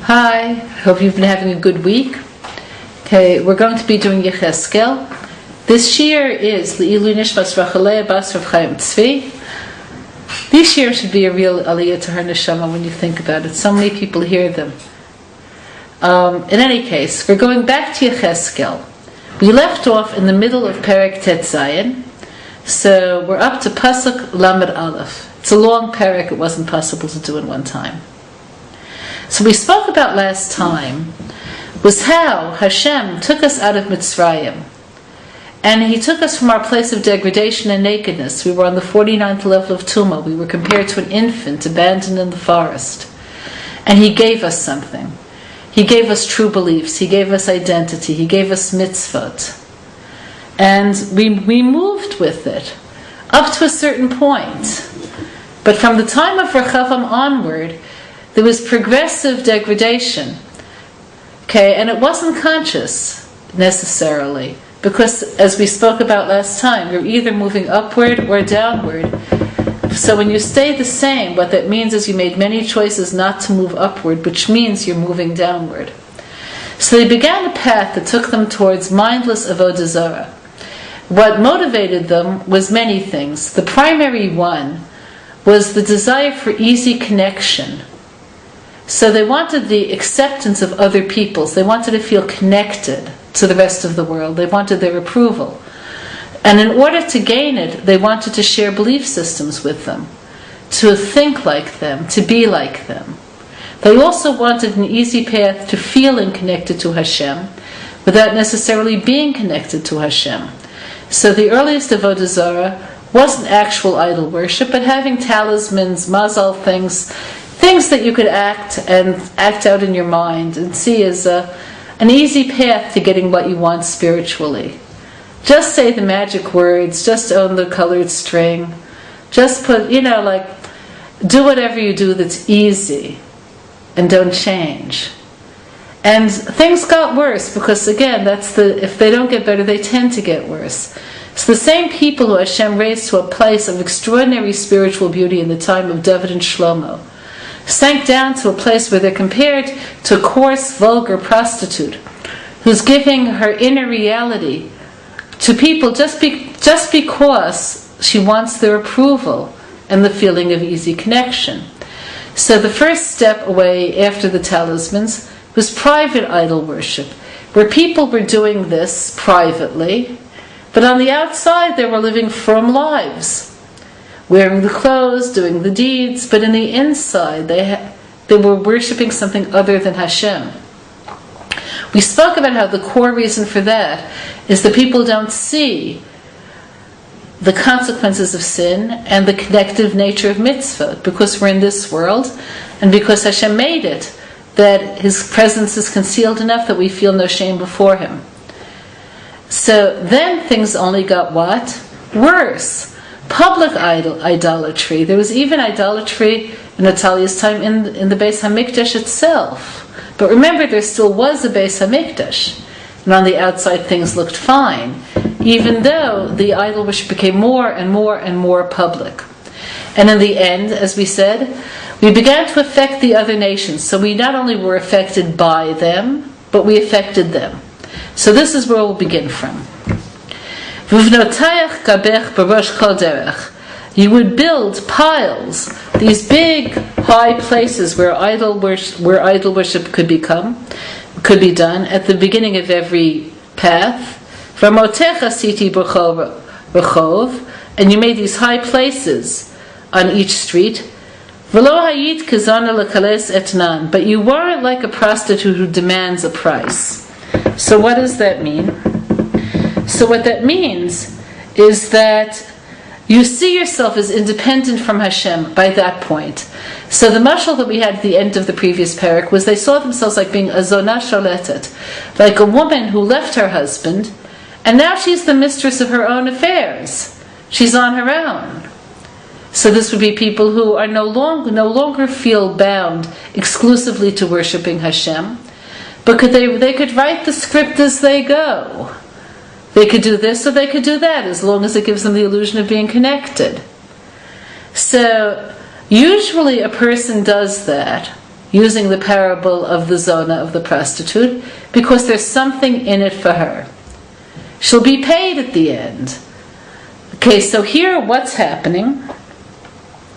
Hi, hope you've been having a good week. Okay, we're going to be doing Yechezkel. This shiur is Le'ilu Nishmas Rachalea Bas Rav Chaim Tzvi. These shiur should be a real aliyah to her neshama when you think about it. So many people hear them. In any case, we're going back to Yechezkel. We left off in the middle of Perek Tet Zayin, so we're up to Pasuk Lamed Aleph. It's a long Perek, it wasn't possible to do in one time. So we spoke about last time was how Hashem took us out of Mitzrayim. And He took us from our place of degradation and nakedness. We were on the 49th level of Tumah. We were compared to an infant abandoned in the forest. And He gave us something. He gave us true beliefs. He gave us identity. He gave us mitzvot. And we moved with it up to a certain point. But from the time of Rechavam onward, there was progressive degradation. Okay, and it wasn't conscious necessarily. Because, as we spoke about last time, you're either moving upward or downward. So when you stay the same, what that means is you made many choices not to move upward, which means you're moving downward. So they began a path that took them towards mindless avodah zarah. What motivated them was many things. The primary one was the desire for easy connection. So they wanted the acceptance of other peoples. They wanted to feel connected to the rest of the world. They wanted their approval. And in order to gain it, they wanted to share belief systems with them, to think like them, to be like them. They also wanted an easy path to feeling connected to Hashem without necessarily being connected to Hashem. So the earliest avodah zarah wasn't actual idol worship, but having talismans, mazal things that you could act out in your mind and see as an easy path to getting what you want spiritually. Just say the magic words, just own the colored string, just put, do whatever you do that's easy and don't change. And things got worse because, again, if they don't get better, they tend to get worse. So the same people who Hashem raised to a place of extraordinary spiritual beauty in the time of David and Shlomo sank down to a place where they're compared to a coarse, vulgar prostitute who's giving her inner reality to people just because she wants their approval and the feeling of easy connection. So the first step away after the talismans was private idol worship, where people were doing this privately, but on the outside they were living firm lives, wearing the clothes, doing the deeds, but in the inside they were worshipping something other than Hashem. We spoke about how the core reason for that is that people don't see the consequences of sin and the connective nature of mitzvah, because we're in this world and because Hashem made it, that His presence is concealed enough that we feel no shame before Him. So then things only got what? Worse. Public idolatry. There was even idolatry in Natalia's time in the Beis HaMikdash itself. But remember, there still was a Beis HaMikdash. And on the outside things looked fine, even though the idol worship became more and more and more public. And in the end, as we said, we began to affect the other nations. So we not only were affected by them, but we affected them. So this is where we'll begin from. You would build piles, these big high places where idol worship could be done at the beginning of every path. And you made these high places on each street. But you weren't like a prostitute who demands a price. So what does that mean? So what that means is that you see yourself as independent from Hashem by that point. So the mashal that we had at the end of the previous parak was they saw themselves like being a zonah sholetet, like a woman who left her husband, and now she's the mistress of her own affairs. She's on her own. So this would be people who are no longer feel bound exclusively to worshiping Hashem, but they could write the script as they go. They could do this or they could do that, as long as it gives them the illusion of being connected. So usually a person does that using the parable of the zona, of the prostitute, because there's something in it for her. She'll be paid at the end. Okay, so here what's happening?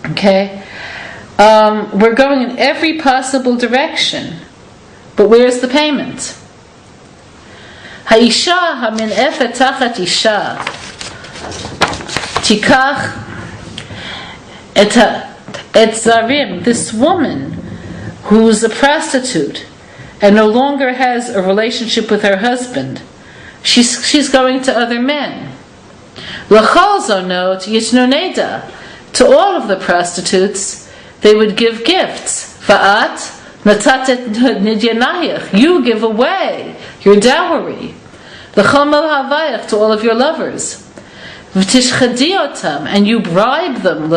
Okay, we're going in every possible direction, but where's the payment? Ha'isha ha'min'efet tachat isha tikach et zarim. This woman who's a prostitute and no longer has a relationship with her husband, she's going to other men. L'chol zonot yitnu neda. To all of the prostitutes, they would give gifts. Va'at natatet nidyanayach. You give away your dowry. L'chol havayach, to all of your lovers. V'tishchadi otam, and you bribe them.